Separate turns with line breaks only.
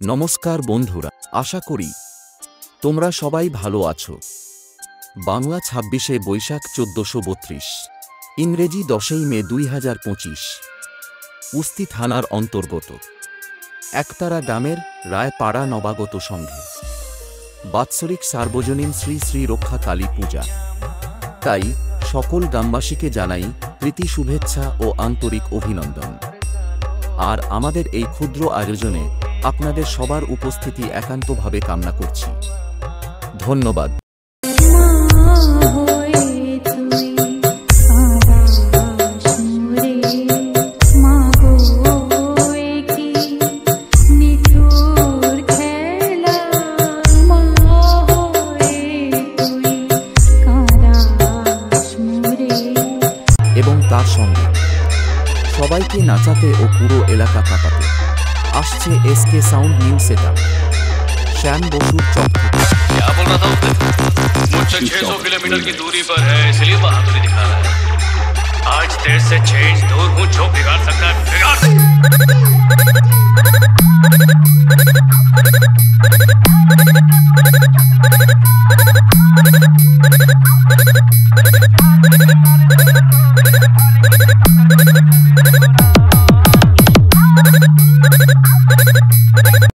নমস্কার বন্ধুরা, আশা করি তোমরা সবাই ভালো আছো। বাংলা ২৬শে বৈশাখ ১৪৩২, ইংরেজি ১০ই মে ২০২৫। উস্তি থানার অন্তর্গত একতারা গ্রামের রায়পাড়া নবাগত সংঘে বাৎসরিক সার্বজনীন শ্রী শ্রী রক্ষা কালী পূজা। তাই সকল গ্রামবাসীকে জানাই প্রীতি শুভেচ্ছা ও আন্তরিক অভিনন্দন। আর আমাদের এই ক্ষুদ্র আয়োজনে আপনাদের সবার উপস্থিতি একান্তভাবে কামনা করছি। ধন্যবাদ। এবং তার সঙ্গে সবাইকে নাচাতে ও পুরো এলাকা কাঁপাতে আসছে SK sound new setup, Shyam बसुर चौक।
क्या बोल रहा था उसने? मुझसे 600 किलोमीटर की दूरी पर है, इसलिए बहादुरी दिखा रहा है। आज तेरे से 6 इंच दूर हूँ, जो बिगाड़ सकता है बिगाड़।